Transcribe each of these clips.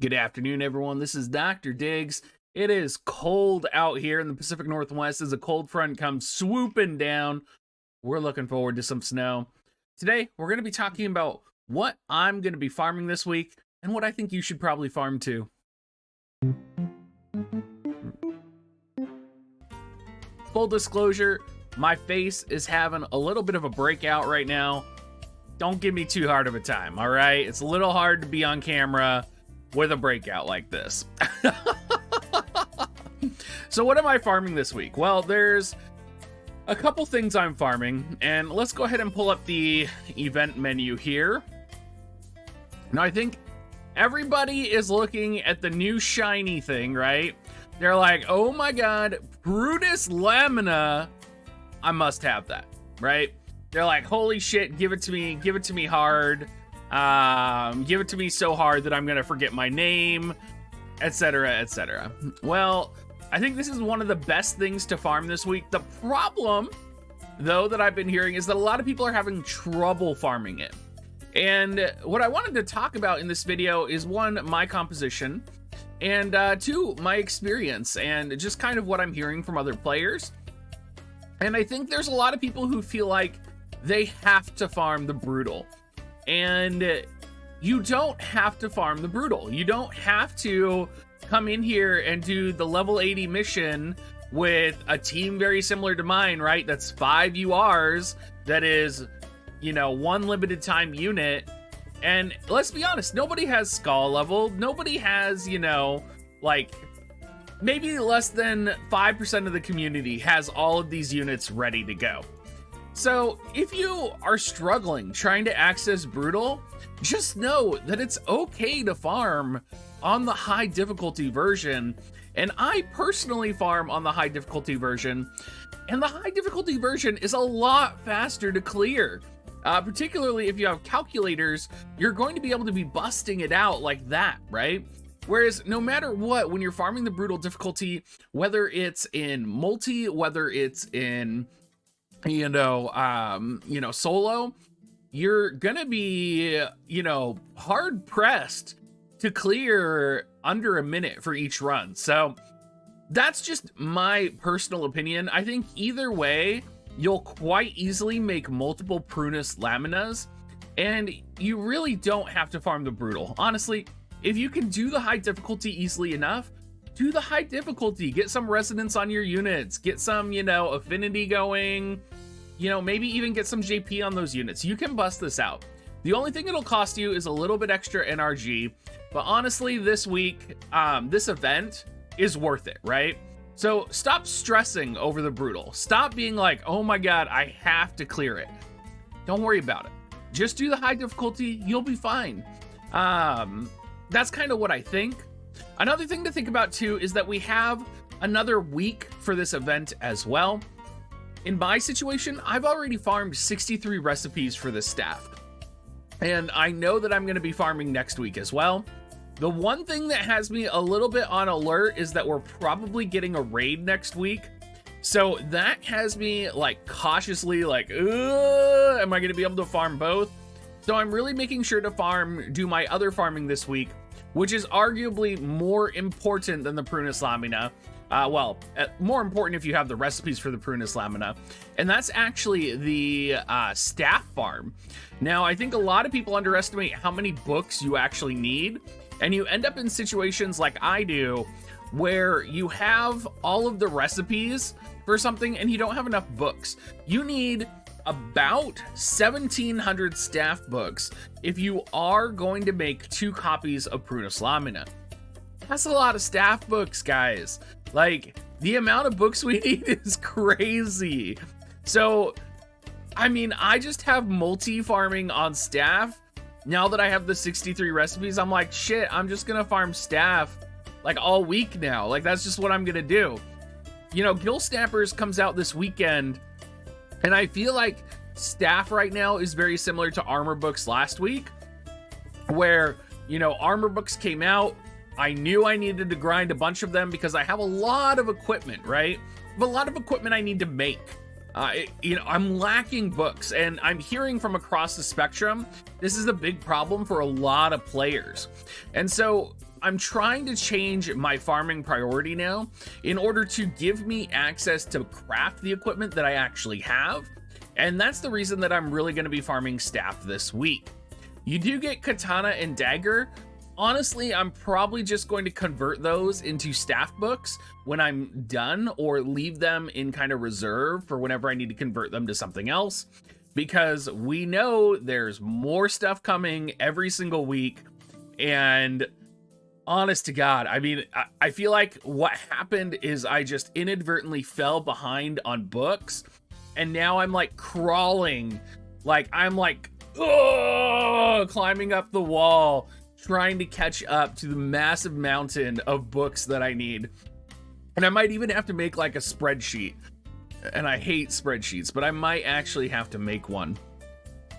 Good afternoon, everyone. This is Dr. Diggs. It is cold out here in the Pacific Northwest as a cold front comes swooping down. We're looking forward to some snow. Today, we're going to be talking about what I'm going to be farming this week and what I think you should probably farm too. Full disclosure, my face is having a little bit of a breakout right now. Don't give me too hard of a time, all right? It's a little hard to be on camera with a breakout like this. So what am I farming this week? Well, there's a couple things I'm farming, and let's go ahead and pull up the event menu here. Now, I think everybody is looking at the new shiny thing, right? They're like, oh my god, Prunus Lamina, I must have that, right? They're like, holy shit, give it to me hard. Give it to me so hard that I'm gonna forget my name, etc., etc. Well, I think this is one of the best things to farm this week. The problem, though, that I've been hearing is that a lot of people are having trouble farming it. And what I wanted to talk about in this video is, one, my composition, and two, my experience, and just kind of what I'm hearing from other players. And I think there's a lot of people who feel like they have to farm the brutal. And you don't have to farm the brutal. You don't have to come in here and do the level 80 mission with a team very similar to mine, right? That's 5 URs, that is, you know, 1 limited time unit. And let's be honest, nobody has skull level. Nobody has, you know, like, maybe less than 5% of the community has all of these units ready to go. So if you are struggling trying to access brutal, just know that it's okay to farm on the high difficulty version. And I personally farm on the high difficulty version, and the high difficulty version is a lot faster to clear. Particularly if you have calculators, you're going to be able to be busting it out like that, right? Whereas no matter what, when you're farming the brutal difficulty, whether it's in multi, whether it's in, solo, you're gonna be, hard pressed to clear under a minute for each run. So that's just my personal opinion. I think either way, you'll quite easily make multiple Prunus Laminas, and you really don't have to farm the brutal. Honestly, if you can do the high difficulty easily enough, do the high difficulty. Get some resonance on your units. Get some, affinity going. Maybe even get some JP on those units. You can bust this out. The only thing it'll cost you is a little bit extra NRG. But honestly, this week, this event is worth it, right? So stop stressing over the brutal. Stop being like, oh my god, I have to clear it. Don't worry about it. Just do the high difficulty. You'll be fine. That's kind of what I think. Another thing to think about too is that we have another week for this event as well. In my situation, I've already farmed 63 recipes for this staff. And I know that I'm going to be farming next week as well. The one thing that has me a little bit on alert is that we're probably getting a raid next week. So that has me cautiously am I going to be able to farm both? So I'm really making sure to do my other farming this week, which is arguably more important than the Prunus Lamina. More important if you have the recipes for the Prunus Lamina. And that's actually the staff farm. Now, I think a lot of people underestimate how many books you actually need. And you end up in situations like I do, where you have all of the recipes for something and you don't have enough books. You need about 1,700 staff books if you are going to make 2 copies of Prunus Lamina. That's a lot of staff books, guys. The amount of books we need is crazy. So, I just have multi-farming on staff. Now that I have the 63 recipes, I'm like, shit, I'm just gonna farm staff all week now. That's just what I'm gonna do. Gill Snappers comes out this weekend, and I feel like staff right now is very similar to armor books last week, where, armor books came out. I knew I needed to grind a bunch of them because I have a lot of equipment, right? I have a lot of equipment I need to make. I'm lacking books, and I'm hearing from across the spectrum, this is a big problem for a lot of players. And so I'm trying to change my farming priority now in order to give me access to craft the equipment that I actually have. And that's the reason that I'm really going to be farming staff this week. You do get katana and dagger. Honestly, I'm probably just going to convert those into staff books when I'm done, or leave them in kind of reserve for whenever I need to convert them to something else, because we know there's more stuff coming every single week. And honest to God, I mean, I feel like what happened is I just inadvertently fell behind on books, and now I'm like crawling, like I'm like, oh, climbing up the wall, trying to catch up to the massive mountain of books that I need. And I might even have to make like a spreadsheet. And I hate spreadsheets, but I might actually have to make one.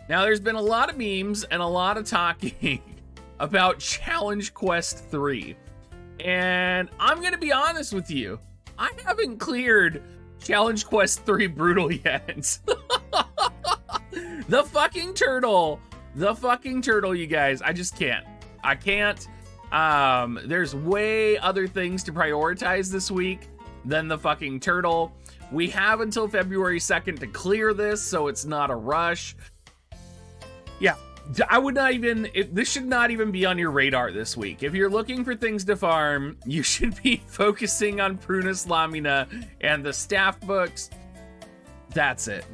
Now, there's been a lot of memes and a lot of talking about Challenge Quest 3. And I'm going to be honest with you, I haven't cleared Challenge Quest 3 Brutal yet. The fucking turtle, you guys, I just can't. I can't. There's way other things to prioritize this week than the fucking turtle. We have until February 2nd to clear this, so it's not a rush. Yeah, I would not even, this should not even be on your radar this week. If you're looking for things to farm, you should be focusing on Prunus Lamina and the staff books. That's it.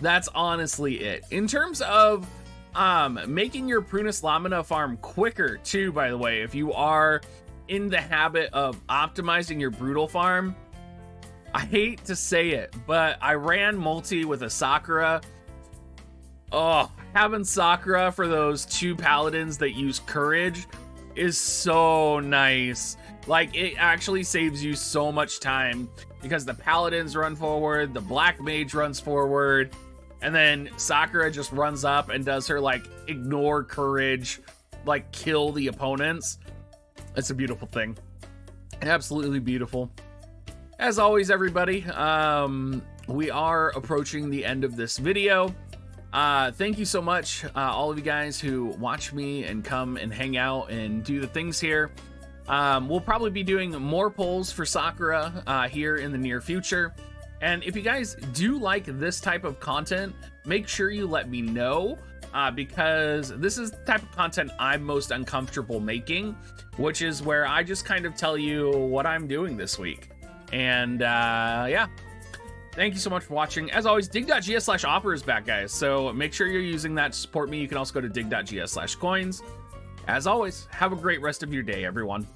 That's honestly it. In terms of making your Prunus Lamina farm quicker too, by the way, if you are in the habit of optimizing your brutal farm, I hate to say it, but I ran multi with a Sakura. Oh, having Sakura for those 2 paladins that use courage is so nice. Like, it actually saves you so much time, because the paladins run forward, the black mage runs forward, and then Sakura just runs up and does her, like, ignore courage, like, kill the opponents. It's a beautiful thing. Absolutely beautiful. As always, everybody, we are approaching the end of this video. Thank you so much, all of you guys who watch me and come and hang out and do the things here. We'll probably be doing more polls for Sakura here in the near future. And if you guys do like this type of content, make sure you let me know, because this is the type of content I'm most uncomfortable making, which is where I just kind of tell you what I'm doing this week. And yeah, thank you so much for watching. As always, dig.gs/offer is back, guys, so make sure you're using that to support me. You can also go to dig.gs/coins. As always, have a great rest of your day, everyone.